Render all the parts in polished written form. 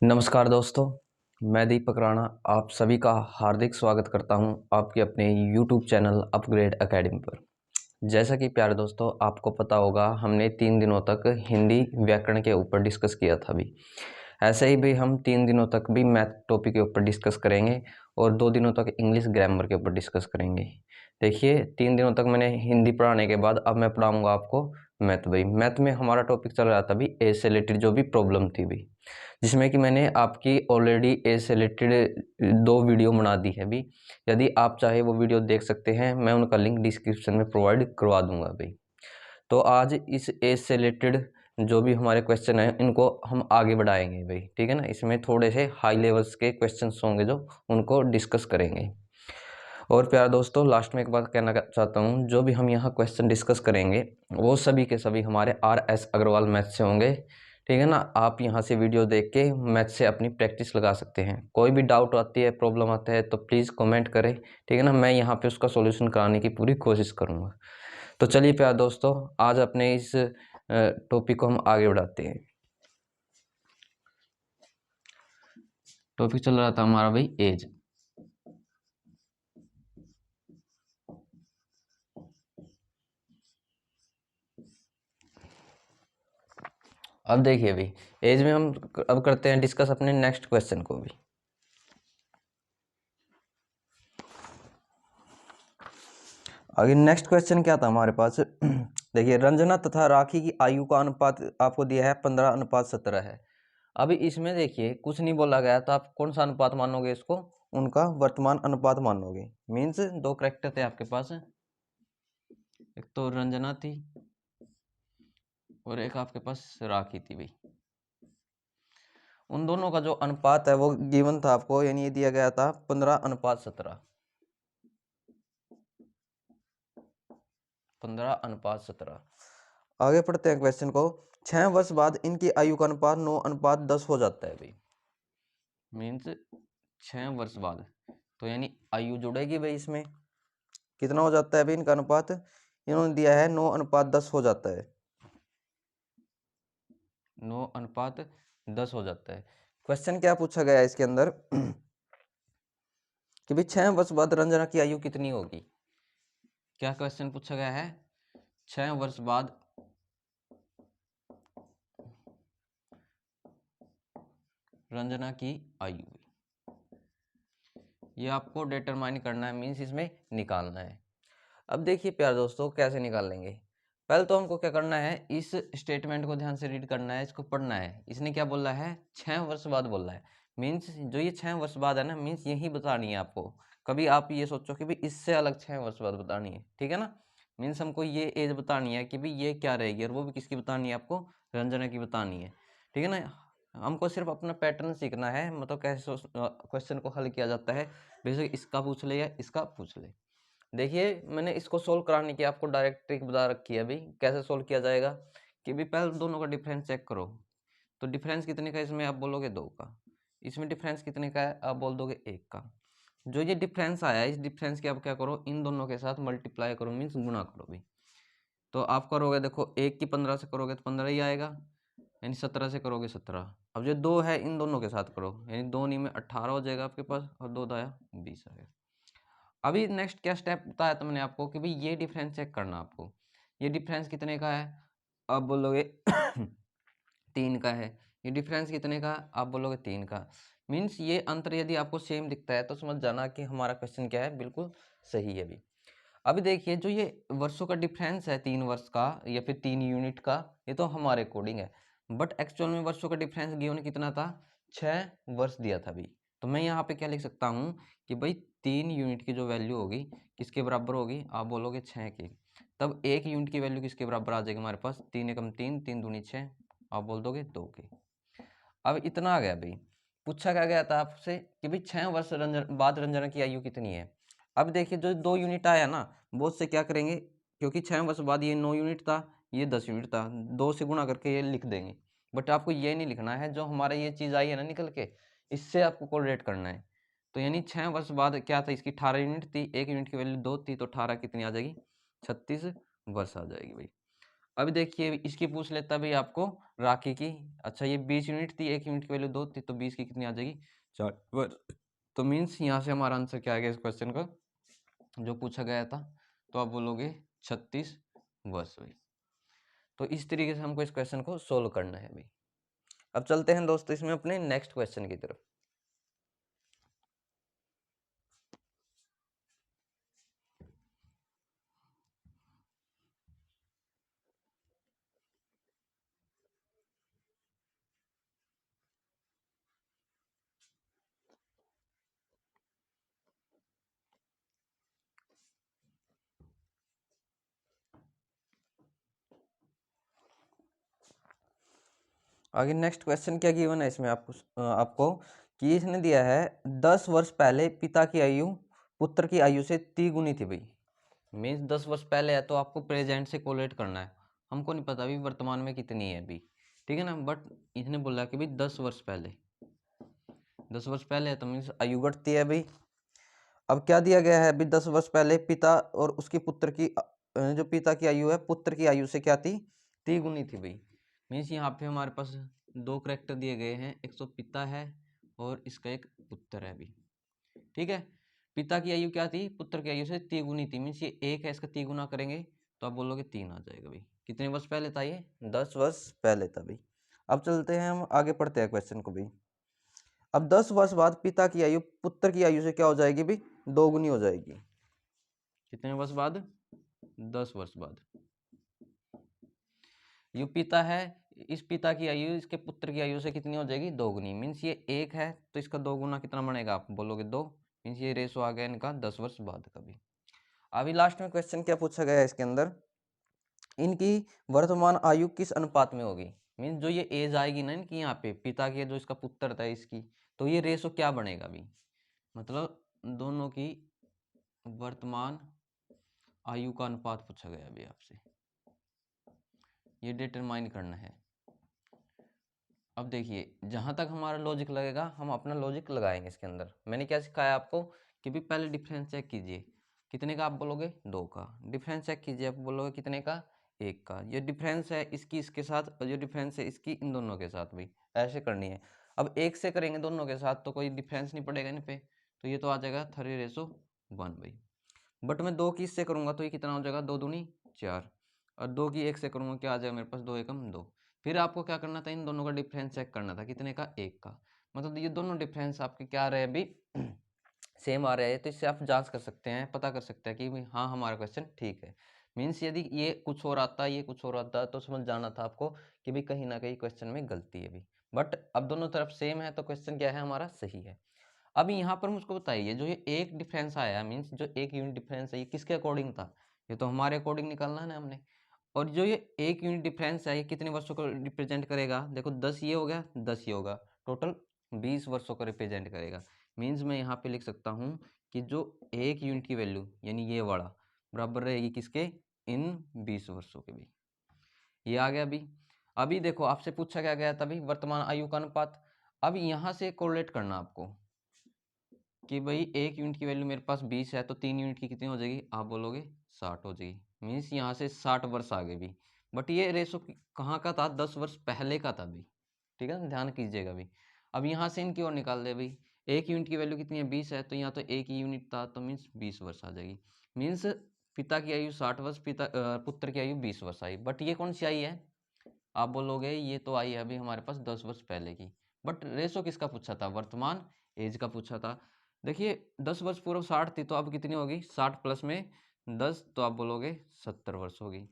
नमस्कार दोस्तों, मैं दीपक राणा आप सभी का हार्दिक स्वागत करता हूं आपके अपने YouTube चैनल अपग्रेड एकेडमी पर। जैसा कि प्यारे दोस्तों आपको पता होगा हमने 3 दिनों तक हिंदी व्याकरण के ऊपर डिस्कस किया था अभी। ऐसे ही भी हम 3 दिनों तक भी मैथ टॉपिक के ऊपर डिस्कस करेंगे और 2 दिनों तक इंग्लिश ग्रामर के ऊपर डिस्कस करेंगे। देखिए 3 दिनों तक मैंने हिंदी पढ़ाने के बाद अब मैं पढ़ाऊँगा आपको मैथ भाई। मैथ में हमारा टॉपिक चल रहा था अभी ए से रिलेटेड जो भी प्रॉब्लम थी भाई, जिसमें कि मैंने आपकी ऑलरेडी ए से रिलेटेड 2 वीडियो बना दी है अभी। यदि आप चाहे वो वीडियो देख सकते हैं, मैं उनका लिंक डिस्क्रिप्शन में प्रोवाइड करवा दूँगा भाई। तो आज इस ए से रिलेटेड जो भी हमारे क्वेश्चन हैं इनको हम आगे बढ़ाएँगे भाई, ठीक है ना? इसमें थोड़े से हाई लेवल्स के क्वेश्चंस होंगे जो उनको डिस्कस करेंगे। और प्यारे दोस्तों लास्ट में एक बात कहना चाहता हूँ, जो भी हम यहाँ क्वेश्चन डिस्कस करेंगे वो सभी के सभी हमारे RS अग्रवाल मैथ से होंगे, ठीक है ना? आप यहाँ से वीडियो देख के मैथ से अपनी प्रैक्टिस लगा सकते हैं। कोई भी डाउट आती है, प्रॉब्लम आता है तो प्लीज़ कमेंट करें, ठीक है ना? मैं यहाँ पे उसका सॉल्यूशन कराने की पूरी कोशिश करूँगा। तो चलिए प्यारे दोस्तों आज अपने इस टॉपिक को हम आगे बढ़ाते हैं। टॉपिक चल रहा था हमारा भाई एज। अब देखिए भाई एज में हम अब करते हैं डिस्कस अपने नेक्स्ट क्वेश्चन को भी। आगे नेक्स्ट क्वेश्चन क्या था हमारे पास देखिए रंजना तथा राखी की आयु का अनुपात आपको दिया है 15:17 है। अभी इसमें देखिए कुछ नहीं बोला गया तो आप कौन सा अनुपात मानोगे इसको? उनका वर्तमान अनुपात मानोगे। मीन्स 2 कैरेक्टर थे आपके पास, एक तो रंजना थी और एक आपके पास राखी थी भाई। उन दोनों का जो अनुपात है वो गिवन था आपको, यानी ये दिया गया था 15:17। 15:17। आगे पढ़ते हैं क्वेश्चन को। 6 वर्ष बाद इनकी आयु का अनुपात 9:10 हो जाता है भाई। मीन्स 6 वर्ष बाद तो यानी आयु जुड़ेगी भाई, इसमें कितना हो जाता है भाई इनका अनुपात? इन्होंने दिया है 9:10 हो जाता है। 9:10 हो जाता है। क्वेश्चन क्या पूछा गया है इसके अंदर कि भाई 6 वर्ष बाद रंजना की आयु कितनी होगी? क्या क्वेश्चन पूछा गया है? 6 वर्ष बाद रंजना की आयु, ये आपको डिटरमाइन करना है, मीन्स इसमें निकालना है। अब देखिए प्यारे दोस्तों कैसे निकाल लेंगे। पहले तो हमको क्या करना है, इस स्टेटमेंट को ध्यान से रीड करना है, इसको पढ़ना है। इसने क्या बोला है? 6 वर्ष बाद बोला है। मीन्स जो ये 6 वर्ष बाद है ना, मीन्स यही बतानी है आपको। कभी आप ये सोचो कि भाई इससे अलग 6 वर्ष बाद बतानी है, ठीक है ना? मीन्स हमको ये एज बतानी है कि भाई ये क्या रहेगी, और वो भी किसकी बतानी है आपको? रंजना की बतानी है, ठीक है ना? हमको सिर्फ अपना पैटर्न सीखना है, मतलब कैसे क्वेश्चन को हल किया जाता है। बेशक इसका पूछ ले या इसका पूछ ले। देखिए मैंने इसको सोल्व कराने की आपको डायरेक्ट ट्रिक बता रखी है अभी। कैसे सोल्व किया जाएगा कि भी पहले दोनों का डिफरेंस चेक करो। तो डिफरेंस कितने का है इसमें? आप बोलोगे 2 का। इसमें डिफरेंस कितने का है? आप बोल दोगे 1 का। जो ये डिफरेंस आया है इस डिफरेंस की आप क्या करो, इन दोनों के साथ मल्टीप्लाई करो, मीन्स गुणा करो भी। तो आप करोगे देखो 1 की 15 से करोगे तो 15 ही आएगा, यानी 17 से करोगे 17। अब जो 2 है इन दोनों के साथ करो, यानी 2 नहीं में 18 हो जाएगा आपके पास, और 2 आया 20 आएगा। अभी नेक्स्ट क्या स्टेप बताया था मैंने आपको कि भाई ये डिफरेंस चेक करना आपको। ये डिफरेंस कितने का है? आप बोलोगे 3 का है। ये डिफरेंस कितने का? आप बोलोगे 3 का। मीन्स ये अंतर यदि आपको सेम दिखता है तो समझ जाना कि हमारा क्वेश्चन क्या है, बिल्कुल सही है अभी। अभी देखिए जो ये वर्षों का डिफरेंस है 3 वर्ष का या फिर 3 यूनिट का, ये तो हमारे अकॉर्डिंग है, बट एक्चुअल में वर्षों का डिफरेंस गिवन कितना था? 6 वर्ष दिया था अभी। तो मैं यहाँ पे क्या लिख सकता हूँ कि भाई 3 यूनिट की जो वैल्यू होगी किसके बराबर होगी? आप बोलोगे 6 की। तब 1 यूनिट की वैल्यू किसके बराबर आ जाएगी हमारे पास? 3 एकम 3, 3 दूनी 6, आप बोल दोगे 2 की। अब इतना आ गया भाई। पूछा क्या गया था आपसे कि भाई 6 वर्ष बाद रंजना की आयु कितनी है। अब देखिए जो 2 यूनिट आया ना, वो उससे क्या करेंगे, क्योंकि 6 वर्ष बाद ये 9 यूनिट था, ये 10 यूनिट था, 2 से गुणा करके ये लिख देंगे। बट आपको ये नहीं लिखना है, जो हमारा ये चीज़ आई है ना निकल के, इससे आपको कोरिलेट करना है। तो यानी 6 वर्ष बाद क्या था, इसकी 18 यूनिट थी, 1 यूनिट की वैल्यू 2 थी, तो 18 कितनी आ जाएगी? 36 वर्ष आ जाएगी भाई। अभी देखिए इसकी पूछ लेता भाई आपको राखी की। अच्छा ये 20 यूनिट थी, 1 यूनिट की वैल्यू 2 थी, तो 20 की कितनी आ जाएगी 4 तो मीन्स यहाँ से हमारा आंसर क्या आ गया इस क्वेश्चन का जो पूछा गया था, तो आप बोलोगे 36 वर्ष भाई। तो इस तरीके से हमको इस क्वेश्चन को सोल्व करना है भाई। अब चलते हैं दोस्तों इसमें अपने नेक्स्ट क्वेश्चन की तरफ। आगे नेक्स्ट क्वेश्चन क्या गिवन है इसमें आपको कि इसने दिया है 10 वर्ष पहले पिता की आयु पुत्र की आयु से तिगुनी थी भाई। मीन्स 10 वर्ष पहले है तो आपको प्रेजेंट से कोलेट करना है। हमको नहीं पता अभी वर्तमान में कितनी है अभी, ठीक है ना, बट इसने बोला कि भाई 10 वर्ष पहले, 10 वर्ष पहले है तो मीन्स आयु घटती है भाई। अब क्या दिया गया है अभी 10 वर्ष पहले पिता और उसकी पुत्र की जो पिता की आयु है पुत्र की आयु से क्या थी तिगुनी थी भाई। मीन्स यहाँ पे हमारे पास दो करेक्टर दिए गए हैं, एक तो पिता है और इसका एक पुत्र है अभी, ठीक है। पिता की आयु क्या थी पुत्र की आयु से तिगुनी थी, मीन्स ये एक है इसका तिगुना करेंगे तो आप बोलोगे 3 आ जाएगा भाई। कितने वर्ष पहले था ये 10 वर्ष पहले था भाई। अब चलते हैं हम आगे पढ़ते हैं क्वेश्चन को भाई। अब 10 वर्ष बाद पिता की आयु पुत्र की आयु से क्या हो जाएगी भाई दोगुनी हो जाएगी। कितने वर्ष बाद 10 वर्ष बाद। ये पिता है, इस पिता की आयु इसके पुत्र की आयु से कितनी हो जाएगी दोगुनी, मीन्स ये एक है तो इसका दोगुना कितना बनेगा आप बोलोगे 2, मीन्स ये रेशो आ गया इनका 10 वर्ष बाद का भी। अभी लास्ट में क्वेश्चन क्या पूछा गया है इसके अंदर, इनकी वर्तमान आयु किस अनुपात में होगी। मीन्स जो ये एज आएगी ना इनकी यहाँ पे पिता की जो इसका पुत्र था इसकी, तो ये रेशो क्या बनेगा अभी, मतलब दोनों की वर्तमान आयु का अनुपात पूछा गया अभी आपसे, ये डिटरमाइन करना है। अब देखिए जहां तक हमारा लॉजिक लगेगा हम अपना लॉजिक लगाएंगे इसके अंदर। मैंने क्या सिखाया आपको कि भी पहले डिफरेंस चेक कीजिए, कितने का आप बोलोगे 2 का, डिफरेंस चेक कीजिए आप बोलोगे कितने का 1 का, ये डिफरेंस है इसकी इसके साथ और जो डिफरेंस है इसकी इन दोनों के साथ भी ऐसे करनी है। अब 1 से करेंगे दोनों के साथ तो कोई डिफरेंस नहीं पड़ेगा इन पे, तो ये तो आ जाएगा 3:1 भाई। बट मैं 2 की इससे करूंगा तो ये कितना हो जाएगा 2 दूनी 4, और 2 की 1 से करूंगा क्या आ जाएगा मेरे पास 2 एकम 2। फिर आपको क्या करना था इन दोनों का डिफरेंस चेक करना था कितने का 1 का, मतलब ये दोनों डिफरेंस आपके क्या आ रहे हैं अभी सेम आ रहे हैं, तो इससे आप जांच कर सकते हैं पता कर सकते हैं कि हाँ हमारा क्वेश्चन ठीक है। मीन्स यदि ये कुछ और आता ये कुछ और आता तो समझ जाना था आपको कि भाई कहीं ना कहीं क्वेश्चन में गलती है भी, बट अब दोनों तरफ सेम है तो क्वेश्चन क्या है हमारा सही है। अब यहाँ पर मुझको बताइए जो ये एक डिफरेंस आया मीन्स जो एक यूनिट डिफरेंस है ये किसके अकॉर्डिंग था, ये तो हमारे अकॉर्डिंग निकालना है ना हमने। और जो ये एक यूनिट डिफरेंस है ये कितने वर्षों को रिप्रेजेंट करेगा, देखो 10 ये हो गया 10 ये होगा, टोटल 20 वर्षों को रिप्रेजेंट करेगा। मीन्स मैं यहाँ पे लिख सकता हूँ कि जो एक यूनिट की वैल्यू यानी ये वाला बराबर रहेगी किसके इन 20 वर्षों के भी। ये आ गया अभी। अभी देखो आपसे पूछा क्या गया था अभी वर्तमान आयु का अनुपात। अब यहाँ से कोरिलेट करना आपको कि भाई एक यूनिट की वैल्यू मेरे पास 20 है तो 3 यूनिट की कितनी हो जाएगी आप बोलोगे 60 हो जाएगी, मीन्स यहाँ से 60 वर्ष आगे भी। बट ये रेशो कहाँ का था 10 वर्ष पहले का था भी, ठीक है ध्यान कीजिएगा भाई। अब यहाँ से इनकी ओर निकाल दे भाई, एक यूनिट की वैल्यू कितनी है 20 है तो यहाँ तो एक ही यूनिट था तो मीन्स 20 वर्ष आ जाएगी। मीन्स पिता की आयु 60 वर्ष पुत्र की आयु 20 वर्ष आई, बट ये कौन सी आई है आप बोलोगे ये तो आई है अभी हमारे पास 10 वर्ष पहले की। बट रेशो किसका पूछा था वर्तमान एज का पूछा था। देखिए 10 वर्ष पूर्व 60 थी तो अब कितनी होगी 60 प्लस में 10 तो आप बोलोगे 70 वर्ष होगी।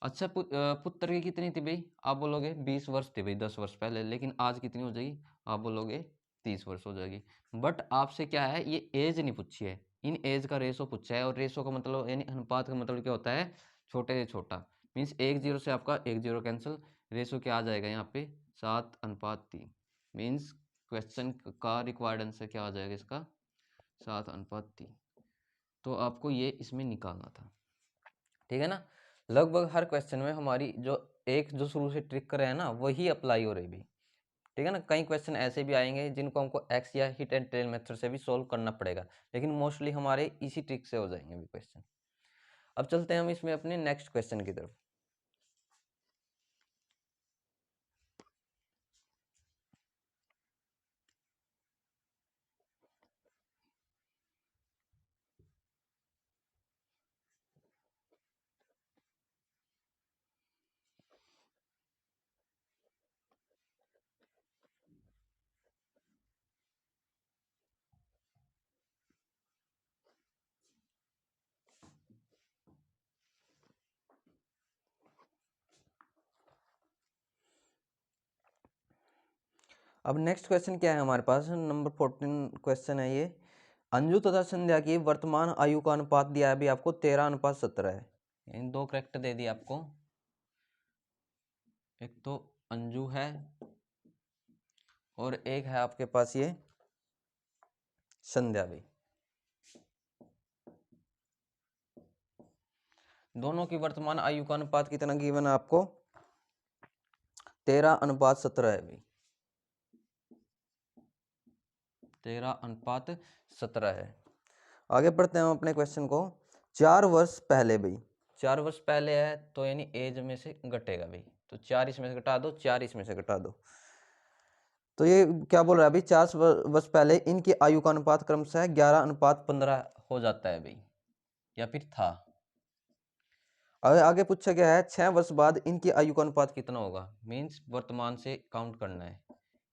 अच्छा पुत्र की कितनी थी भाई आप बोलोगे 20 वर्ष थी भाई 10 वर्ष पहले, लेकिन आज कितनी हो जाएगी आप बोलोगे 30 वर्ष हो जाएगी। बट आपसे क्या है ये एज नहीं पूछी है, इन एज का रेशो पूछा है, और रेशो का मतलब यानी अनुपात का मतलब क्या होता है छोटे से छोटा। मीन्स एक जीरो से आपका एक जीरो कैंसिल, रेशो क्या आ जाएगा यहाँ पे 7:3। मीन्स क्वेश्चन का रिक्वायर्ड आंसर क्या आ जाएगा इसका 7:3। तो आपको ये इसमें निकालना था, ठीक है ना। लगभग हर क्वेश्चन में हमारी जो एक जो शुरू से ट्रिक कर रहे हैं ना वही अप्लाई हो रही भी, ठीक है ना। कई क्वेश्चन ऐसे भी आएंगे जिनको हमको एक्स या हिट एंड टेल मेथड से भी सोल्व करना पड़ेगा, लेकिन मोस्टली हमारे इसी ट्रिक से हो जाएंगे भी क्वेश्चन। अब चलते हैं हम इसमें अपने नेक्स्ट क्वेश्चन की तरफ। अब नेक्स्ट क्वेश्चन क्या है हमारे पास, नंबर 14 क्वेश्चन है ये। अंजू तथा संध्या की वर्तमान आयु का अनुपात दिया है अभी आपको 13:17 है। इन दो करेक्ट दे दिए आपको, एक तो अंजू है और एक है आपके पास ये संध्या भी। दोनों की वर्तमान आयु का अनुपात कितना गिवन है आपको, 13:17 है भाई, 13:17 है। आगे बढ़ते हैं हम अपने क्वेश्चन को। 4 वर्ष पहले भाई, 4 वर्ष पहले है तो यानी एज में से घटेगा भाई, तो 4 इसमें से घटा दो, 4 इसमें से घटा दो, तो ये क्या बोल रहा है अभी, 4 वर्ष पहले इनकी आयु का अनुपात क्रमशः 11:15 हो जाता है भाई, या फिर था। आगे पूछा गया है 6 वर्ष बाद इनकी आयु का अनुपात कितना होगा, मीन्स वर्तमान से काउंट करना है,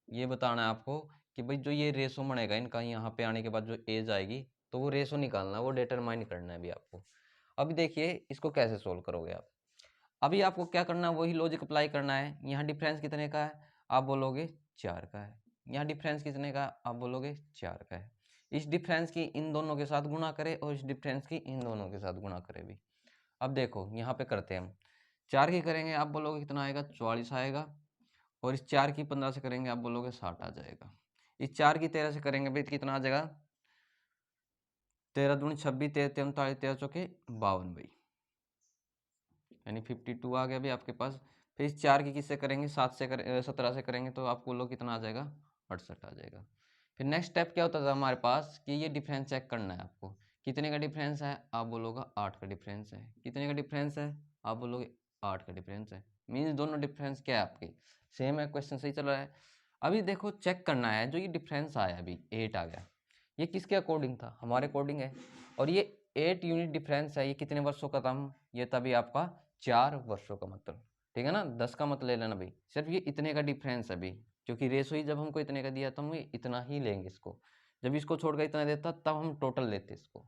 ये बताना है आपको कि भाई जो ये रेशो बनेगा इनका यहाँ पे आने के बाद जो एज आएगी, तो वो रेशो निकालना है, वो डिटरमाइन करना है अभी आपको। अभी देखिए इसको कैसे सोल्व करोगे आप। अभी आपको क्या करना है, वही लॉजिक अप्लाई करना है। यहाँ डिफरेंस कितने का है, आप बोलोगे 4 का है। यहाँ डिफरेंस कितने का, आप बोलोगे 4 का है। इस डिफरेंस की इन दोनों के साथ गुणा करें और इस डिफरेंस की इन दोनों के साथ गुणा करें भी। अब देखो यहाँ पे करते हैं हम, 4 की करेंगे आप बोलोगे कितना आएगा, 44 आएगा, और इस 4 की 15 से करेंगे आप बोलोगे 60 आ जाएगा। इस 4 की 13 से करेंगे भाई कितना आ जाएगा, 13 दूनी 26, 13 39, 13 चौके 52 भाई, यानी 52 आ गया भाई आपके पास। फिर इस 4 की किससे करेंगे, 17 से करेंगे तो आपको लोग कितना आ जाएगा, 68 आ जाएगा। फिर नेक्स्ट स्टेप क्या होता था हमारे पास कि ये डिफरेंस चेक करना है आपको, कितने का डिफरेंस है, आप बोलोगे 8 का डिफरेंस है। कितने का डिफरेंस है, आप बोलोगे 8 का डिफरेंस है। मीन्स दोनों डिफरेंस क्या है आपके, सेम है, क्वेश्चन सही चल रहा है। अभी देखो चेक करना है, जो ये डिफरेंस आया अभी 8 आ गया, ये किसके अकॉर्डिंग था, हमारे अकॉर्डिंग है। और ये 8 यूनिट डिफरेंस है, ये कितने वर्षों का था, ये तभी आपका 4 वर्षों का मतलब, ठीक है ना, 10 का मत ले लेना भाई, सिर्फ ये इतने का डिफरेंस है अभी, क्योंकि रेशो ही जब हमको इतने का दिया तो हम इतना ही लेंगे इसको, जब इसको छोड़कर इतना देता तब हम टोटल लेते इसको।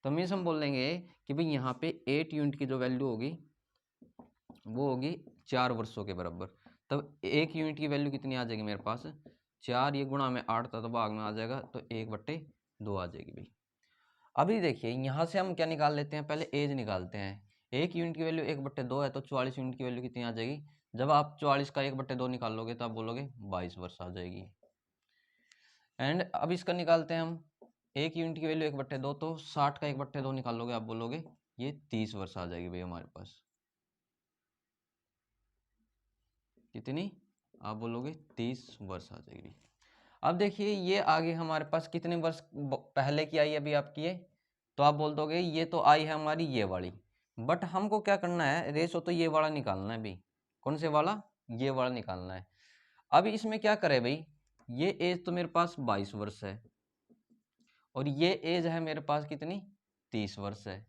तो मीन्स हम बोल देंगे कि भाई यहाँ पे 8 यूनिट की जो वैल्यू होगी वो होगी 4 वर्षों के बराबर। तब 1 यूनिट की वैल्यू कितनी आ जाएगी मेरे पास, 4, ये गुणा में 8 था तो भाग में आ जाएगा, तो 1/2 आ जाएगी भाई। अभी देखिए यहाँ से हम क्या निकाल लेते हैं, पहले एज निकालते हैं। 1 यूनिट की वैल्यू 1/2 है, तो 44 यूनिट की वैल्यू कितनी आ जाएगी, जब आप 44 का 1/2 निकालोगे तो आप बोलोगे 22 वर्ष आ जाएगी। एंड अब इसका निकालते हैं हम, 1 यूनिट की वैल्यू 1/2, तो 60 का 1/2 निकालोगे आप बोलोगे ये 30 वर्ष आ जाएगी भाई हमारे पास। कितनी, आप बोलोगे 30 वर्ष आ जाएगी। अब देखिए ये आगे हमारे पास कितने वर्ष पहले की आई अभी आपकी ये, तो आप बोल दोगे ये तो आई है हमारी ये वाली, बट हमको क्या करना है, रेशो तो ये वाला निकालना है भाई। कौन से वाला, ये वाला निकालना है। अभी इसमें क्या करें भाई, ये एज तो मेरे पास 22 वर्ष है और ये एज है मेरे पास कितनी, 30 वर्ष है।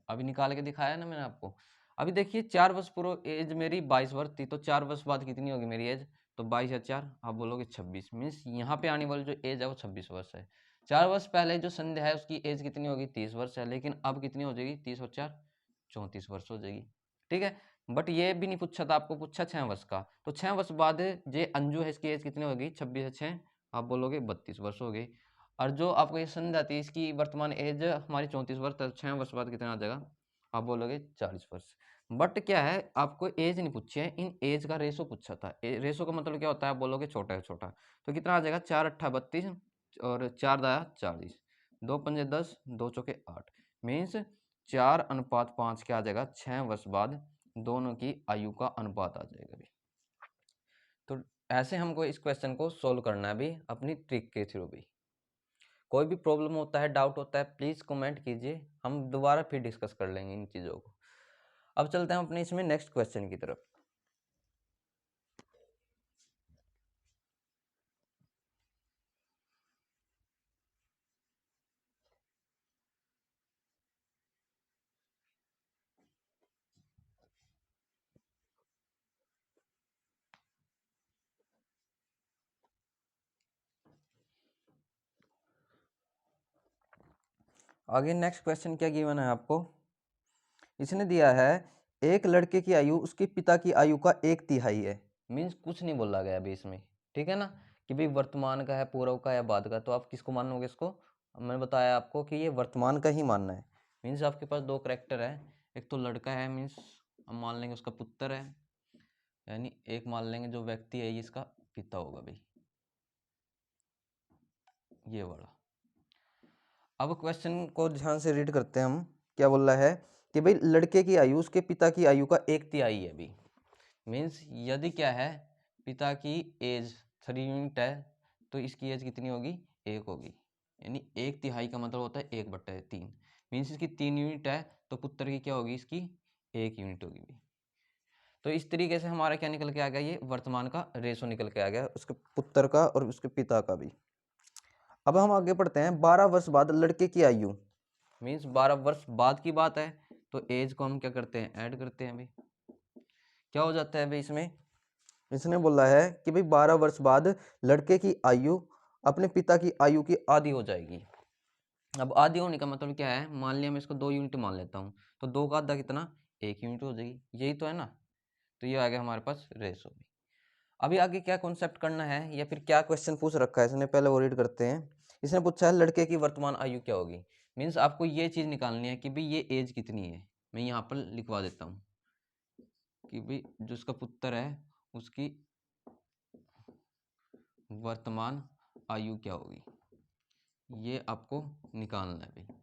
अभी निकाल के दिखाया ना मैंने आपको। अभी देखिए 4 वर्ष पूर्व एज मेरी 22 वर्ष थी, तो 4 वर्ष बाद कितनी होगी मेरी एज, तो 22 या 4 आप बोलोगे 26, मीन्स यहाँ पे आने वाली जो एज है वो 26 वर्ष है। 4 वर्ष पहले जो संध्या है उसकी एज कितनी होगी, 30 वर्ष है, लेकिन अब कितनी हो जाएगी, 30 और 4 34 वर्ष हो जाएगी, ठीक है। बट ये भी नहीं पूछा था आपको, पूछा 6 वर्ष का, तो 6 वर्ष बाद जे अंजू है इसकी एज कितनी होगी, 26 है 6, आप बोलोगे 32 वर्ष हो गई। और जो आपको ये संध्या थी इसकी वर्तमान एज हमारी 34 वर्ष, तो 6 वर्ष बाद कितना आ जाएगा, आप बोलोगे 40 वर्ष। बट क्या है, आपको एज नहीं पूछी है, इन एज का रेशो पूछा था। रेशो का मतलब क्या होता है, आप बोलोगे छोटा है छोटा, तो कितना आ जाएगा, 4×8 = 32 और 4×10 = 40, 2×5 = 10, 2×4 = 8, मीन्स 4:5 क्या आ जाएगा, 6 वर्ष बाद दोनों की आयु का अनुपात आ जाएगा भी। तो ऐसे हमको इस क्वेश्चन को सोल्व करना है भी अपनी ट्रिक के थ्रू भी। कोई भी प्रॉब्लम होता है, डाउट होता है, प्लीज़ कमेंट कीजिए, हम दोबारा फिर डिस्कस कर लेंगे इन चीज़ों को। अब चलते हैं अपने इसमें नेक्स्ट क्वेश्चन की तरफ। आगे नेक्स्ट क्वेश्चन क्या गिवन है आपको, इसने दिया है एक लड़के की आयु उसके पिता की आयु का 1/3 है, मीन्स कुछ नहीं बोला गया अभी इसमें, ठीक है ना, कि भाई वर्तमान का है, पूर्व का या बाद का, तो आप किसको मानोगे इसको? मैंने बताया आपको कि ये वर्तमान का ही मानना है। मीन्स आपके पास दो करेक्टर है, एक तो लड़का है, मीन्स हम मान लेंगे उसका पुत्र है, यानी एक मान लेंगे जो व्यक्ति है ये इसका पिता होगा भाई, ये वाला। अब क्वेश्चन को ध्यान से रीड करते हैं हम। क्या बोल रहा है कि भाई लड़के की आयु उसके पिता की आयु का 1/3 है अभी। मीन्स यदि क्या है, पिता की एज 3 यूनिट है तो इसकी एज कितनी होगी? 1 होगी। यानी 1/3 का मतलब होता है 1/3। मीन्स इसकी 3 यूनिट है तो पुत्र की क्या होगी? इसकी 1 यूनिट होगी भी। तो इस तरीके से हमारा क्या निकल के आ गया? ये वर्तमान का रेशो निकल के आ गया उसके पुत्र का और उसके पिता का भी। अब हम आगे पढ़ते हैं। 12 वर्ष बाद लड़के की आयु, मीन्स 12 वर्ष बाद की बात है तो एज को हम क्या करते हैं? ऐड करते हैं भाई। क्या हो जाता है भाई इसमें? इसने बोला है कि भाई 12 वर्ष बाद लड़के की आयु अपने पिता की आयु की आधी हो जाएगी। अब आधी होने का मतलब क्या है? मान लिया मैं इसको 2 यूनिट मान लेता हूँ, तो 2 का आधा कितना? 1 यूनिट हो जाएगी। यही तो है ना। तो ये आ गया हमारे पास रेशो भी। अभी आगे क्या कॉन्सेप्ट करना है या फिर क्या क्वेश्चन पूछ रखा है इसने, पहले वो रीड करते हैं। इसने पूछा है लड़के की वर्तमान आयु क्या होगी। मीन्स आपको ये चीज निकालनी है कि भाई ये एज कितनी है। मैं यहाँ पर लिखवा देता हूँ कि भाई जो उसका पुत्र है उसकी वर्तमान आयु क्या होगी, ये आपको निकालना है भाई।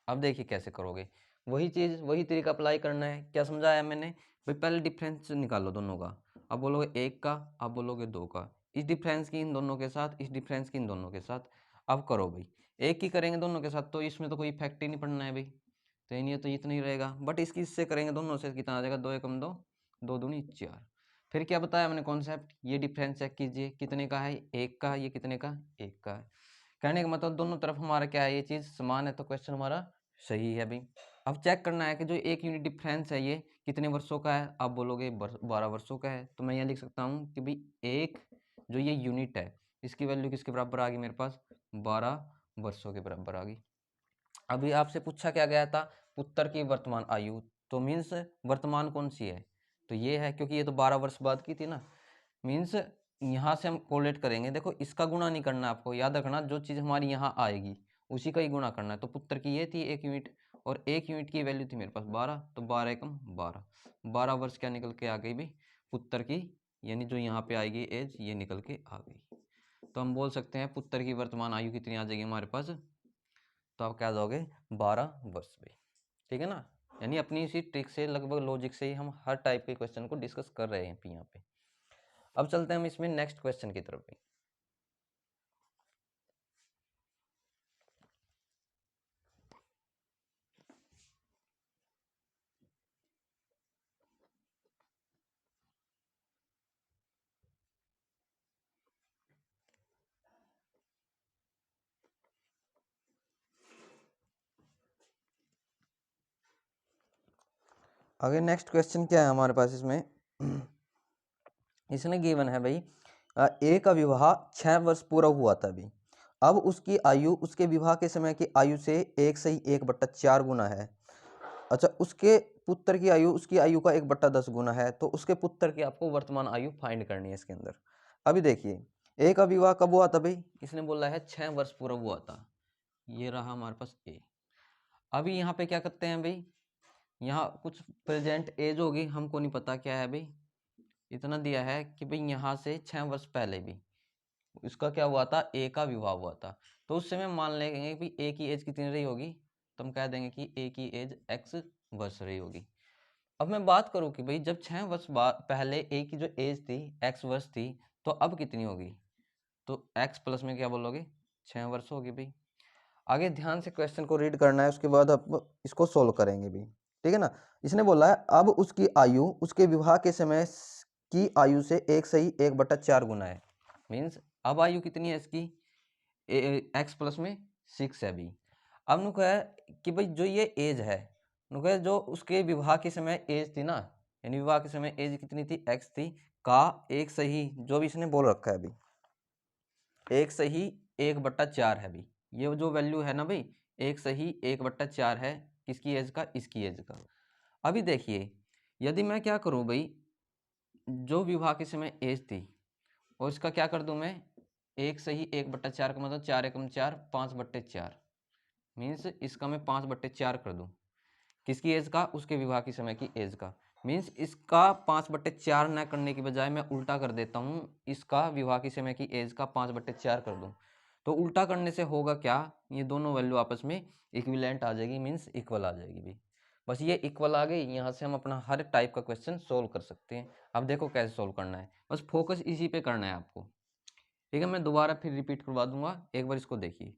अब देखिए कैसे करोगे, वही चीज वही तरीका अप्लाई करना है। क्या समझाया मैंने भाई? पहले डिफरेंस निकालो दोनों का। अब बोलोगे 1 का, अब बोलोगे 2 का। इस डिफरेंस की इन दोनों के साथ, इस डिफरेंस की इन दोनों के साथ। अब करो भाई, एक ही करेंगे दोनों के साथ तो इसमें तो कोई इफेक्ट ही नहीं पड़ना है भाई, तो ये नहीं है तो इतना ही रहेगा। बट इसकी इससे करेंगे दोनों से, कितना आ जाएगा? 2 एकम 2, 2 दूनी 4। फिर क्या बताया मैंने कॉन्सेप्ट? ये डिफरेंस चेक कीजिए, कितने का है? 1 का। ये कितने का? 1 का है। कहने का मतलब दोनों तरफ हमारा क्या है? ये चीज समान है, तो क्वेश्चन हमारा सही है भाई। अब चेक करना है कि जो 1 यूनिट डिफरेंस है ये कितने वर्षों का है। आप बोलोगे 12 वर्षों का है, तो मैं यहाँ लिख सकता हूँ कि भाई एक जो ये यूनिट है इसकी वैल्यू किसके बराबर आ गई मेरे पास? 12 वर्षों के बराबर आ गई। अभी आपसे पूछा क्या गया था? पुत्र की वर्तमान आयु, तो मीन्स वर्तमान कौन सी है? तो ये है, क्योंकि ये तो 12 वर्ष बाद की थी ना। मीन्स यहाँ से हम कोलेट करेंगे। देखो इसका गुणा नहीं करना आपको, याद रखना जो चीज़ हमारी यहाँ आएगी उसी का ही गुणा करना है। तो पुत्र की ये थी 1 यूनिट और 1 यूनिट की वैल्यू थी मेरे पास 12, तो 12 एकम 12, 12 वर्ष क्या निकल के आ गई भाई पुत्र की, यानी जो यहाँ पे आएगी एज ये निकल के आ गई। तो हम बोल सकते हैं पुत्र की वर्तमान आयु कितनी आ जाएगी हमारे पास? तो आप क्या दोगे? 12 वर्ष भाई। ठीक है ना। यानी अपनी इसी ट्रिक से, लगभग लॉजिक से ही हम हर टाइप के क्वेश्चन को डिस्कस कर रहे हैं यहाँ पे। अब चलते हैं हम इसमें नेक्स्ट क्वेश्चन की तरफ भी। आगे नेक्स्ट क्वेश्चन क्या है हमारे पास इसमें? इसने गिवन है भाई ए का विवाह 6 वर्ष पूरा हुआ था अभी। अब उसकी आयु उसके विवाह के समय की आयु से 1/4 गुना है। अच्छा, उसके पुत्र की आयु उसकी आयु का 1/10 गुना है, तो उसके पुत्र की आपको वर्तमान आयु फाइंड करनी है इसके अंदर। अभी देखिए ए का विवाह कब हुआ था भाई? इसने बोला है 6 वर्ष पूरा हुआ था। ये रहा हमारे पास ए। अभी यहाँ पे क्या करते हैं भाई? यहाँ कुछ प्रेजेंट एज होगी, हमको नहीं पता क्या है भाई। इतना दिया है कि भाई यहाँ से 6 वर्ष पहले भी इसका क्या हुआ था? ए का विवाह हुआ था। तो उस समय मान लेंगे कि ए की एज कितनी रही होगी, तो हम कह देंगे कि ए की एज एक्स वर्ष रही होगी। अब मैं बात करूं कि भाई जब 6 वर्ष बाद पहले ए की जो एज थी एक्स वर्ष थी, तो अब कितनी होगी? तो एक्स प्लस में क्या बोलोगे? 6 वर्ष होगी भाई। आगे ध्यान से क्वेश्चन को रीड करना है, उसके बाद आप इसको सोल्व करेंगे भी। ठीक है ना। इसने बोला है अब उसकी आयु उसके विवाह के समय की आयु से 1/4 गुना है। मीन्स अब आयु कितनी है इसकी? एक्स प्लस में 6 है अभी। अब नु है कि भाई जो ये एज है, नु है जो उसके विवाह के समय एज थी ना, यानी विवाह के समय एज कितनी थी? एक्स थी का एक सही जो भी इसने बोल रखा है अभी, एक सही 1/4 है भाई। ये जो वैल्यू है ना भाई, एक सही 1/4 है किसकी एज का? इसकी एज का। अभी देखिए यदि मैं क्या करूं भाई, जो विवाह के समय एज थी और इसका क्या कर दूं मैं? एक से ही 1/4 का मतलब 4 एकम 4, 5/4 मीन्स इसका मैं 5/4 कर दूं। किसकी एज का? उसके विवाह की समय की एज का। मीन्स इसका 5/4 न करने की बजाय मैं उल्टा कर देता हूँ, इसका विवाह की समय की एज का 5/4 कर दूं। तो उल्टा करने से होगा क्या, ये दोनों वैल्यू आपस में इक्विवेलेंट आ जाएगी, मीन्स इक्वल आ जाएगी भी। बस ये इक्वल आ गई, यहाँ से हम अपना हर टाइप का क्वेश्चन सोल्व कर सकते हैं। अब देखो कैसे सोल्व करना है, बस फोकस इसी पे करना है आपको। ठीक है, मैं दोबारा फिर रिपीट करवा दूंगा, एक बार इसको देखिए।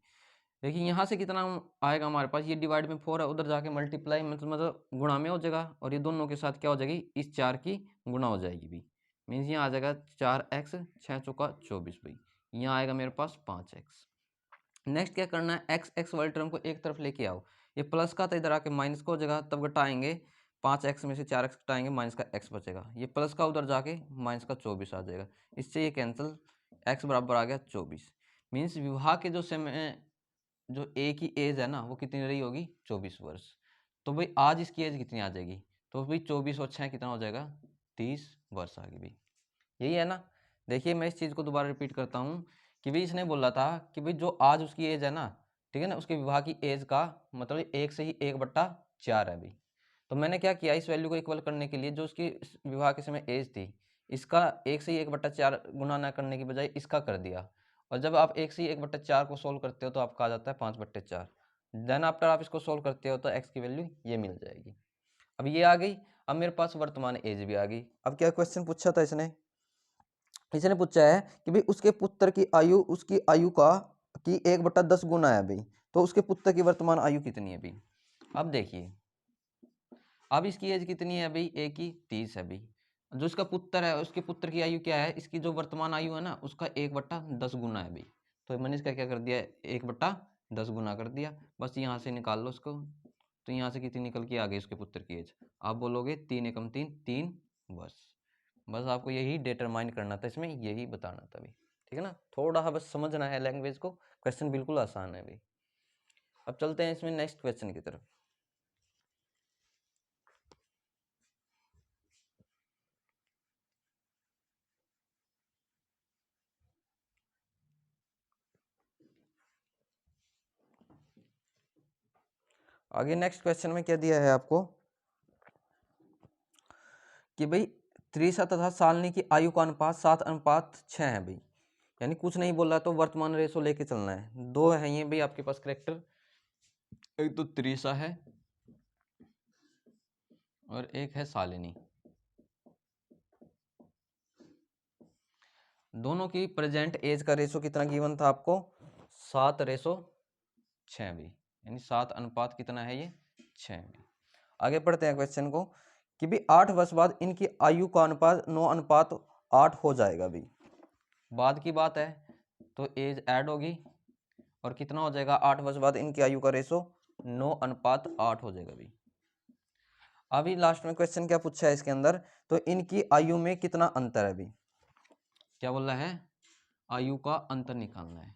देखिए यहाँ से कितना आएगा हमारे पास, ये डिवाइड में 4 है, उधर जाके मल्टीप्लाई मतलब गुणा में हो जाएगा, और ये दोनों के साथ क्या हो जाएगी, इस 4 की गुणा हो जाएगी भी। मीन्स यहाँ आ जाएगा 4x, 6 चौका 24 भाई। यहाँ आएगा मेरे पास 5x। नेक्स्ट क्या करना है, x वाली टर्म को एक तरफ लेके आओ, ये प्लस का था इधर आके माइनस का हो जाएगा, तब घटाएंगे 5x में से 4x घटाएंगे, माइनस का x बचेगा, ये प्लस का उधर जाके माइनस का 24 आ जाएगा, इससे ये कैंसिल, x बराबर आ गया 24। मीन्स विवाह के जो समय जो ए की एज है ना वो कितनी रही होगी, 24 वर्ष। तो भाई आज इसकी एज कितनी आ जाएगी, तो भाई 24 और 6 कितना हो जाएगा, 30 वर्ष आ गई भाई। यही है ना। देखिए मैं इस चीज़ को दोबारा रिपीट करता हूँ कि भाई इसने बोला था कि भाई जो आज उसकी एज है ना, ठीक है ना, उसके विवाह की एज का मतलब 1 से ही 1/4 है भाई। तो मैंने क्या किया, इस वैल्यू को इक्वल करने के लिए जो उसकी विवाह के समय एज थी, इसका 1 से ही 1/4 गुना ना करने की बजाय इसका कर दिया। और जब आप 1 से ही 1/4 को सोल्व करते हो तो आपका आ जाता है 5/4। देन आफ्टर आप इसको सोल्व करते हो तो x की वैल्यू ये मिल जाएगी। अब ये आ गई, अब मेरे पास वर्तमान एज भी आ गई। अब क्या क्वेश्चन पूछा था इसने, इसने पूछा है कि भाई उसके पुत्र की आयु उसकी आयु का की 1/10 गुना है भाई, तो उसके पुत्र की वर्तमान आयु कितनी है भाई। अब देखिए, अब इसकी एज कितनी है भाई, ए की 30 है भाई, जो इसका पुत्र है उसके पुत्र की आयु क्या है, इसकी जो वर्तमान आयु है ना उसका 1/10 गुना है भाई। तो मैंने इसका क्या कर दिया, 1/10 गुना कर दिया, बस यहाँ से निकाल लो इसको। तो यहाँ से कितनी निकल के आ गई उसके पुत्र की एज, आप बोलोगे 3 एकम 3, 3 वर्ष। बस आपको यही डिटरमाइन करना था, इसमें यही बताना था भाई। ठीक है ना, थोड़ा सा बस समझना है लैंग्वेज को, क्वेश्चन बिल्कुल आसान है भाई। अब चलते हैं इसमें नेक्स्ट क्वेश्चन की तरफ। आगे नेक्स्ट क्वेश्चन में क्या दिया है आपको कि भाई त्रिशा तथा सालनी की आयु का अनुपात 7:6 है भाई। यानी कुछ नहीं बोला तो वर्तमान रेशो लेके चलना है। दो है ये भाई आपके पास करेक्टर, एक तो त्रिशा है और एक है शालिनी। दोनों की प्रेजेंट एज का रेशो कितना गिवन था आपको, 7:6 भी, यानी 7 अनुपात कितना है ये, 6 भी। आगे पढ़ते हैं क्वेश्चन को कि भी 8 वर्ष बाद इनकी आयु का अनुपात 9:8 हो जाएगा भी। बाद की बात है तो एज ऐड होगी और कितना हो जाएगा, 8 वर्ष बाद इनकी आयु का रेशो 9:8 हो जाएगा भी। अभी लास्ट में क्वेश्चन क्या पूछा है इसके अंदर, तो इनकी आयु में कितना अंतर है भी, क्या बोल रहा है, आयु का अंतर निकालना है।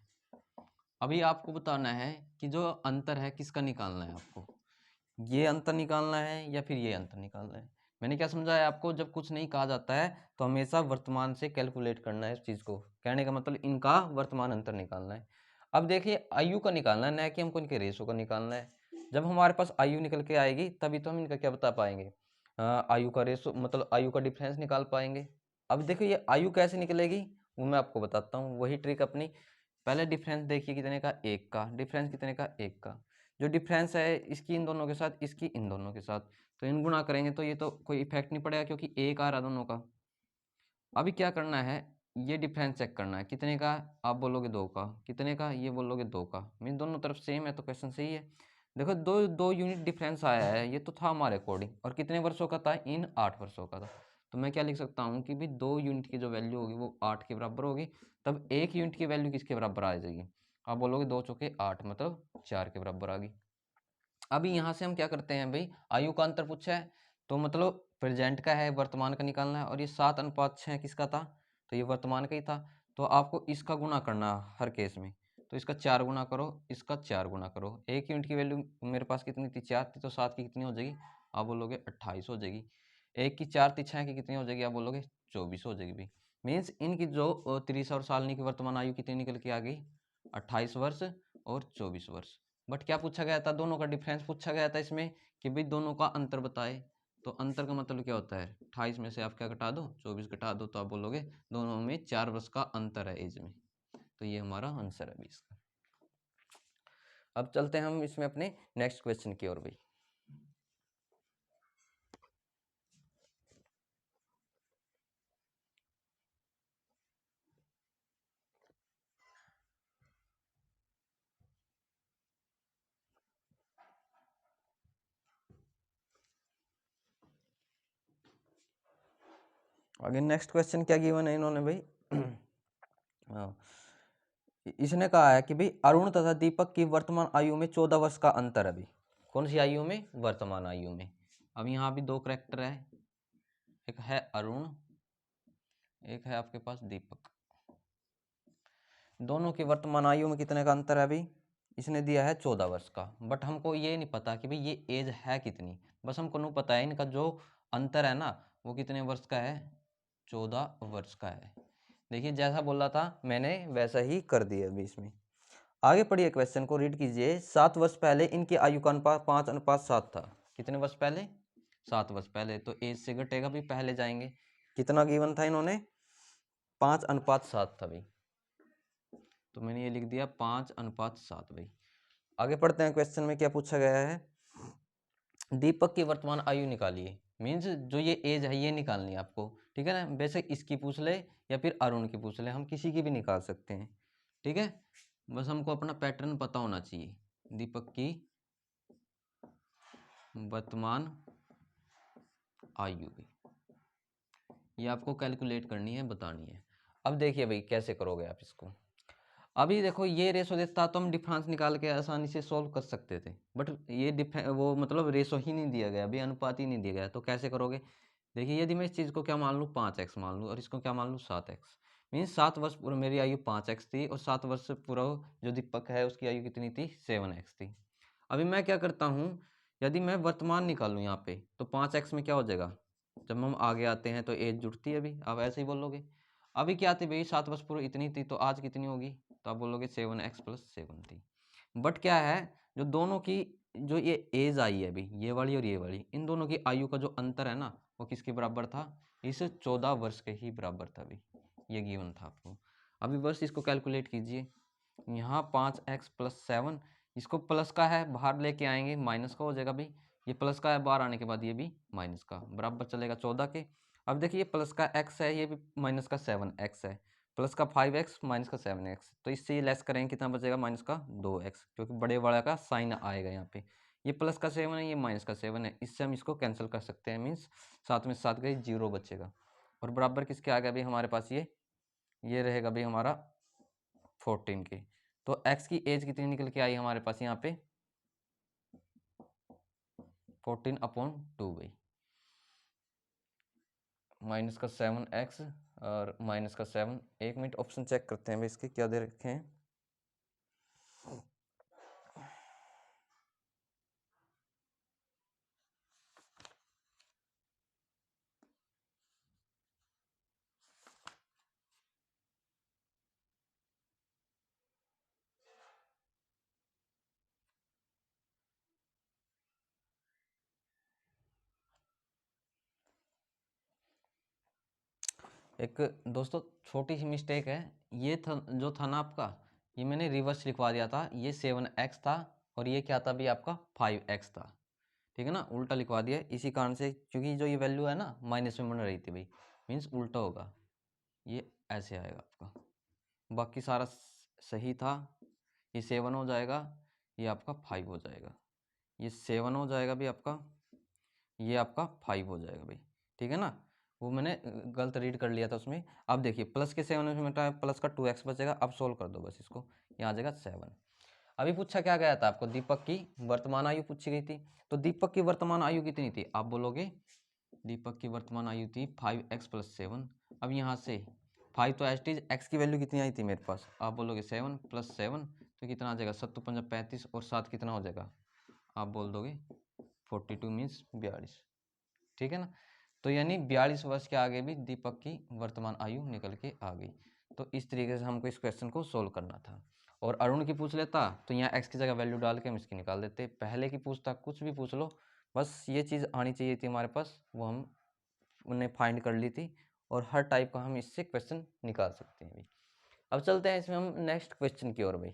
अभी आपको बताना है कि जो अंतर है किसका निकालना है आपको, ये अंतर निकालना है या फिर ये अंतर निकालना है। मैंने क्या समझाया आपको, जब कुछ नहीं कहा जाता है तो हमेशा वर्तमान से कैलकुलेट करना है इस चीज़ को, कहने का मतलब इनका वर्तमान अंतर निकालना है। अब देखिए आयु का निकालना है, ना कि हमको इनके रेशो का निकालना है। जब हमारे पास आयु निकल के आएगी तभी तो हम इनका क्या बता पाएंगे, आयु का रेशो मतलब आयु का डिफरेंस निकाल पाएंगे। अब देखो ये आयु कैसे निकलेगी वो मैं आपको बताता हूँ, वही ट्रिक अपनी। पहले डिफरेंस देखिए कितने का, एक का डिफरेंस, कितने का, एक का। जो डिफरेंस है इसकी इन दोनों के साथ, इसकी इन दोनों के साथ, तो इन गुणा करेंगे तो ये तो कोई इफेक्ट नहीं पड़ेगा क्योंकि एक आ रहा दोनों का। अभी क्या करना है, ये डिफरेंस चेक करना है, कितने का, आप बोलोगे 2 का, कितने का, ये बोलोगे 2 का, मीन दोनों तरफ सेम है तो क्वेश्चन सही है। देखो दो दो यूनिट डिफरेंस आया है, ये तो था हमारे अकॉर्डिंग, और कितने वर्षों का था, इन 8 वर्षों का था। तो मैं क्या लिख सकता हूँ कि भी 2 यूनिट की जो वैल्यू होगी वो 8 के बराबर होगी, तब 1 यूनिट की वैल्यू किसके बराबर आ जाएगी, आप बोलोगे 2 चौके 8 मतलब 4 के बराबर आ गई। अभी यहाँ से हम क्या करते हैं भाई, आयु का अंतर पूछा है तो मतलब प्रेजेंट का है, वर्तमान का निकालना है, और ये 7:6 किसका था, तो ये वर्तमान का ही था। तो आपको इसका गुणा करना हर केस में, तो इसका 4 गुना करो, इसका 4 गुना करो। 1 यूनिट की वैल्यू मेरे पास कितनी थी, 4 थी, तो 7 की कितनी हो जाएगी, आप बोलोगे 28 हो जाएगी। 1 की 4 थी, 6 की कितनी हो जाएगी, आप बोलोगे 24 हो जाएगी भाई। मीन्स इनकी जो 30 और सालनी की वर्तमान आयु कितनी निकल के आ गई, 28 वर्ष और 24 वर्ष। बट क्या पूछा गया था, दोनों का डिफरेंस पूछा गया था इसमें कि भाई दोनों का अंतर बताए। तो अंतर का मतलब क्या होता है, 28 में से आप क्या घटा दो, 24 घटा दो, तो आप बोलोगे दोनों में 4 वर्ष का अंतर है एज में। तो ये हमारा आंसर है अभी इसका। अब चलते हैं हम इसमें अपने नेक्स्ट क्वेश्चन की ओर भाई। आगे नेक्स्ट क्वेश्चन क्या गिवन है इन्होंने भाई हाँ, इसने कहा है कि भाई अरुण तथा दीपक की वर्तमान आयु में 14 वर्ष का अंतर है। भाई कौन सी आयु में, वर्तमान आयु में। अब यहाँ भी दो करेक्टर है, एक है अरुण, एक है आपके पास दीपक। दोनों की वर्तमान आयु में कितने का अंतर है अभी, इसने दिया है 14 वर्ष का। बट हमको ये नहीं पता कि भाई ये एज है कितनी, बस हमको नहीं पता है इनका जो अंतर है ना वो कितने वर्ष का है, 14 वर्ष का है। देखिए जैसा बोला था मैंने वैसा ही कर दिया अभी इसमें। आगे पढ़िए क्वेश्चन को, रीड कीजिए। 7 वर्ष पहले इनकी आयु का अनुपात 5:7 था। कितने वर्ष पहले, 7 वर्ष पहले। तो एज से घटेगा भी, पहले जाएंगे। कितना गिवन था इन्होंने, 5:7 था भाई। तो मैंने ये लिख दिया 5:7 भाई। आगे पढ़ते हैं क्वेश्चन में क्या पूछा गया है। दीपक की वर्तमान आयु निकालिए। मीन्स जो ये एज है ये निकालनी है आपको, ठीक है ना। बेशक इसकी पूछ ले या फिर अरुण की पूछ ले, हम किसी की भी निकाल सकते हैं, ठीक है। बस हमको अपना पैटर्न पता होना चाहिए। दीपक की वर्तमान आयु भी ये आपको कैलकुलेट करनी है, बतानी है। अब देखिए भाई कैसे करोगे आप इसको। अभी देखो ये रेशो देता तो हम डिफरेंस निकाल के आसानी से सॉल्व कर सकते थे, बट ये वो मतलब रेशो ही नहीं दिया गया, अभी अनुपात ही नहीं दिया गया। तो कैसे करोगे, देखिए यदि मैं इस चीज़ को क्या मान लूँ 5x मान लूँ और इसको क्या मान लूँ 7x, मीन्स 7 वर्ष पूर्व मेरी आयु 5x थी और 7 वर्ष पूर्व जो दीपक है उसकी आयु कितनी थी, 7x थी। अभी मैं क्या करता हूँ, यदि मैं वर्तमान निकालूँ यहाँ पे तो 5x में क्या हो जाएगा, जब हम आगे आते हैं तो एज जुड़ती है। अभी आप ऐसे ही बोलोगे। अभी क्या थी भाई, 7 वर्ष पूर्व इतनी थी, तो आज कितनी होगी, तो आप बोलोगे 7x+7 थी। बट क्या है, जो दोनों की जो ये एज आई है अभी, ये वाली और ये वाली, इन दोनों की आयु का जो अंतर है ना वो किसके बराबर था, इस 14 वर्ष के ही बराबर था। अभी ये गिवन था आपको। अभी बस इसको कैलकुलेट कीजिए। यहाँ 5x+7, इसको प्लस का है बाहर लेके आएंगे माइनस का हो जाएगा भाई। ये प्लस का है बाहर आने के बाद ये भी माइनस का, बराबर चलेगा 14 के। अब देखिए प्लस का x है, ये भी माइनस का 7x है, प्लस का 5x माइनस का 7x, तो इससे ये लेस करेंगे कितना बचेगा, माइनस का 2x, क्योंकि बड़े वाला का साइन आएगा यहाँ पे। ये प्लस का 7 है, ये माइनस का 7 है, इससे हम इसको कैंसिल कर सकते हैं। मीन्स 7 में 7 गई, 0 बचेगा। और बराबर किसके आ गया भाई हमारे पास, ये रहेगा भाई हमारा 14 के। तो x की एज कितनी निकल के आई हमारे पास यहाँ पे, 14/2 भाई। माइनस का 7x और माइनस का 7। 1 मिनट ऑप्शन चेक करते हैं भाई इसके क्या दे रखे हैं। एक दोस्तों छोटी सी मिस्टेक है, ये था जो था ना आपका, ये मैंने रिवर्स लिखवा दिया था। ये 7x था और ये क्या था भी आपका 5x था, ठीक है ना, उल्टा लिखवा दिया इसी कारण से, क्योंकि जो ये वैल्यू है ना माइनस में बन रही थी भाई, मीन्स उल्टा होगा, ये ऐसे आएगा आपका। बाकी सारा सही था। ये 7 हो जाएगा, ये आपका 5 हो जाएगा, ये 7 हो जाएगा भी आपका, ये आपका 5 हो जाएगा भाई, ठीक है ना। वो मैंने गलत रीड कर लिया था उसमें। अब देखिए प्लस के 7 में मिटा प्लस का 2x बचेगा। अब सोल्व कर दो बस इसको, यहाँ आ जाएगा 7। अभी पूछा क्या गया था आपको, दीपक की वर्तमान आयु पूछी गई थी। तो दीपक की वर्तमान आयु कितनी थी, आप बोलोगे दीपक की वर्तमान आयु थी 5x+7। अब यहाँ से 5 तो एच टीज, एक्स की वैल्यू कितनी आई थी मेरे पास, आप बोलोगे 7+7, तो कितना आ जाएगा 7×5 = 35 और 7 कितना हो जाएगा, आप बोल दोगे 42 मीन्स 42, ठीक है ना। तो यानी 42 वर्ष के आगे भी दीपक की वर्तमान आयु निकल के आ गई। तो इस तरीके से हमको इस क्वेश्चन को सोल्व करना था। और अरुण की पूछ लेता तो यहाँ x की जगह वैल्यू डाल के हम इसकी निकाल देते। पहले की पूछता कुछ भी पूछ लो, बस ये चीज़ आनी चाहिए थी हमारे पास, वो हम उन्हें फाइंड कर ली थी। और हर टाइप का हम इससे क्वेश्चन निकाल सकते हैं भाई। अब चलते हैं इसमें हम नेक्स्ट क्वेश्चन की ओर भाई।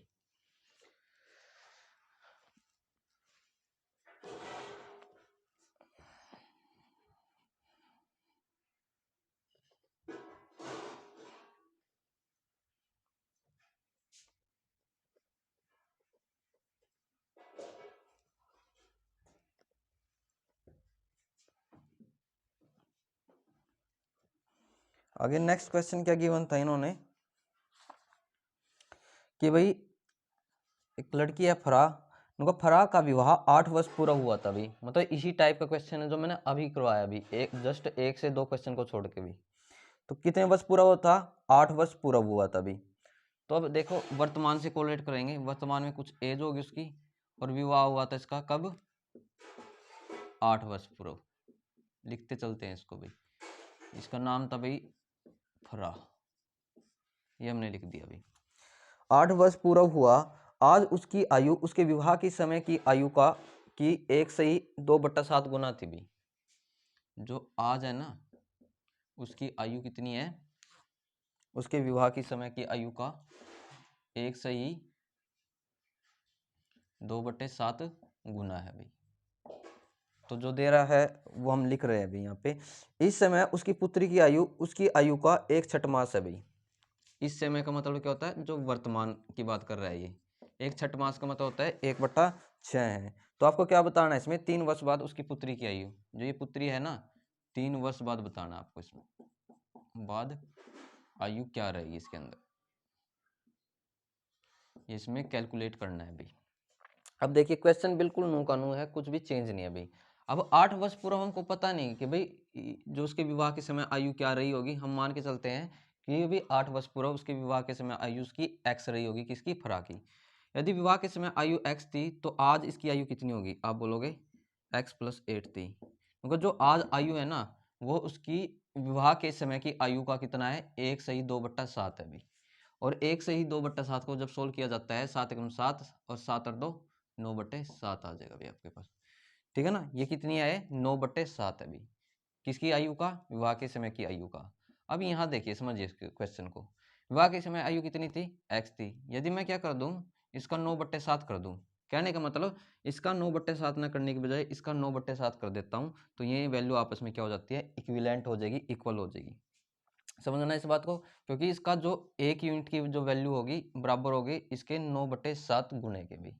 आगे नेक्स्ट क्वेश्चन क्या गिवन था इन्होंने कि भाई एक लड़की है फराह, उनका फराह का विवाह 8 वर्ष पूरा हुआ था भाई। मतलब इसी टाइप का क्वेश्चन है जो मैंने अभी करवाया अभी, एक जस्ट 1 से 2 क्वेश्चन को छोड़ के भी। तो कितने वर्ष पूरा हुआ था? 8 वर्ष पूरा हुआ था अभी। तो अब देखो वर्तमान से कोरिलेट करेंगे, वर्तमान में कुछ एज होगी उसकी, और विवाह हुआ था इसका कब? 8 वर्ष पूर्व। लिखते चलते हैं इसको भाई। इसका नाम था भाई फराह, ये हमने लिख दिया भाई। 8 वर्ष पूरा हुआ, आज उसकी आयु उसके विवाह के समय की आयु का की 1 से 2/7 गुना थी भाई। जो आज है ना उसकी आयु कितनी है? उसके विवाह के समय की आयु का 1 से 2/7 गुना है भाई। तो जो दे रहा है वो हम लिख रहे हैं अभी यहाँ पे। इस समय उसकी पुत्री की आयु उसकी आयु का 1/6 मास है भाई। इस समय का मतलब क्या होता है? जो वर्तमान की बात कर रहा है ये 1/6 मास का मतलब होता है 1/6 है। तो आपको क्या बताना है इसमें? 3 वर्ष बाद उसकी पुत्री की आयु, जो ये पुत्री है ना 3 वर्ष बाद बताना आपको इसमें बाद आयु क्या रहेगी इसके अंदर, इसमें कैलकुलेट करना है भाई। अब देखिए क्वेश्चन बिल्कुल नो का नो है, कुछ भी चेंज नहीं है भाई। अब 8 वर्ष पूर्व हमको पता नहीं कि भाई जो उसके विवाह के समय आयु क्या रही होगी। हम मान के चलते हैं कि भी 8 वर्ष पूर्व उसके विवाह के समय आयु उसकी x रही होगी, किसकी? फराह की। यदि विवाह के समय आयु x थी तो आज इसकी आयु कितनी होगी? आप बोलोगे x + 8 थी, क्योंकि जो आज आयु है ना वो उसकी विवाह के समय की आयु का कितना है? 1 से 2/7 है भाई। और 1 से 2/7 को जब सोल्व किया जाता है 7 × 7 और 7 और 2 9/7 आ जाएगा भाई आपके पास। ठीक है ना, ये कितनी है? 9/7 है भाई। किसकी आयु का? विवाह के समय की आयु का। अब यहाँ देखिए समझिए इस क्वेश्चन को। विवाह के समय आयु कितनी थी? x थी। यदि मैं क्या कर दूं, इसका 9/7 कर दूं, कहने का मतलब इसका 9/7 ना करने की बजाय इसका 9/7 कर देता हूं, तो ये वैल्यू आपस में क्या हो जाती है? इक्विवेलेंट हो जाएगी, इक्वल हो जाएगी। समझना इस बात को, क्योंकि इसका जो 1 यूनिट की जो वैल्यू होगी बराबर होगी इसके 9/7 गुने के भी।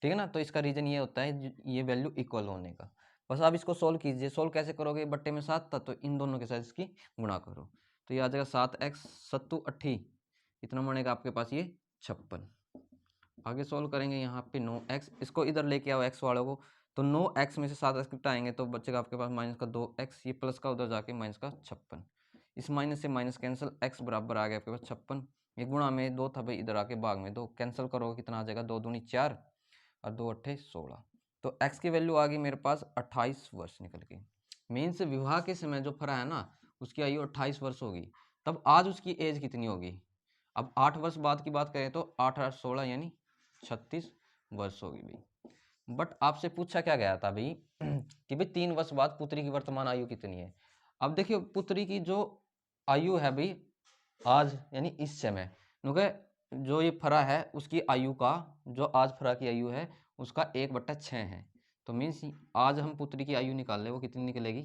ठीक है ना, तो इसका रीजन ये होता है ये वैल्यू इक्वल होने का। बस आप इसको सोल्व कीजिए। सोल्व कैसे करोगे? बट्टे में 7 था तो इन दोनों के साथ इसकी गुणा करो, तो ये आ जाएगा 7x 7 8 इतना बनेगा आपके पास ये 56। आगे सोल्व करेंगे यहाँ पे 9x, इसको इधर लेके आओ x वालों को, तो 9x में से 7x घटाएंगे तो बचेगा आपके पास माइनस का 2x, ये प्लस का उधर जाके माइनस का 56। इस माइनस से माइनस कैंसिल, x बराबर आ गया आपके पास 56। ये गुणा में 2 था भाई, इधर आके भाग में 2 कैंसिल करोगे कितना आ जाएगा? 2 दूनी 4 और 2 अट्ठे 16। तो x की वैल्यू आ गई मेरे पास 28 वर्ष निकल के। मीन्स विवाह के समय जो फरा है ना उसकी आयु 28 वर्ष होगी। तब आज उसकी एज कितनी होगी? अब 8 वर्ष बाद की बात करें तो 8 8 16 यानी 36 वर्ष होगी भाई। बट आपसे पूछा क्या गया था भाई कि भाई 3 वर्ष बाद पुत्री की वर्तमान आयु कितनी है। अब देखिए पुत्री की जो आयु है भाई आज यानी इस समय, क्योंकि जो ये फरा है उसकी आयु का, जो आज फरा की आयु है उसका 1/6 है। तो मीन्स आज हम पुत्री की आयु निकाल ले, वो कितनी निकलेगी?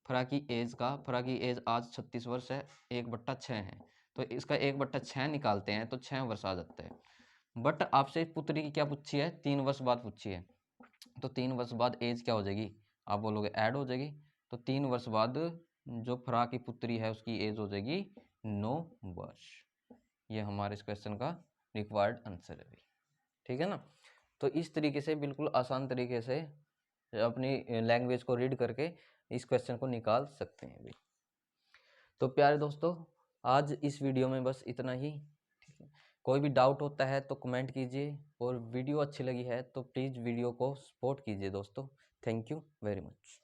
फरा की एज का, फरा की एज आज 36 वर्ष है, 1/6 है, तो इसका 1/6 निकालते हैं तो 6 वर्ष आ जाते हैं। बट आपसे पुत्री की क्या पूछी है? 3 वर्ष बाद पूछी है, तो 3 वर्ष बाद एज क्या हो जाएगी? आप बोलोगे ऐड हो जाएगी। तो 3 वर्ष बाद जो फरा की पुत्री है उसकी एज हो जाएगी 9 वर्ष। ये हमारे इस क्वेश्चन का रिक्वायर्ड आंसर है भाई। ठीक है ना, तो इस तरीके से बिल्कुल आसान तरीके से अपनी लैंग्वेज को रीड करके इस क्वेश्चन को निकाल सकते हैं भाई। तो प्यारे दोस्तों आज इस वीडियो में बस इतना ही। ठीक है, कोई भी डाउट होता है तो कमेंट कीजिए, और वीडियो अच्छी लगी है तो प्लीज़ वीडियो को सपोर्ट कीजिए दोस्तों। Thank you very much.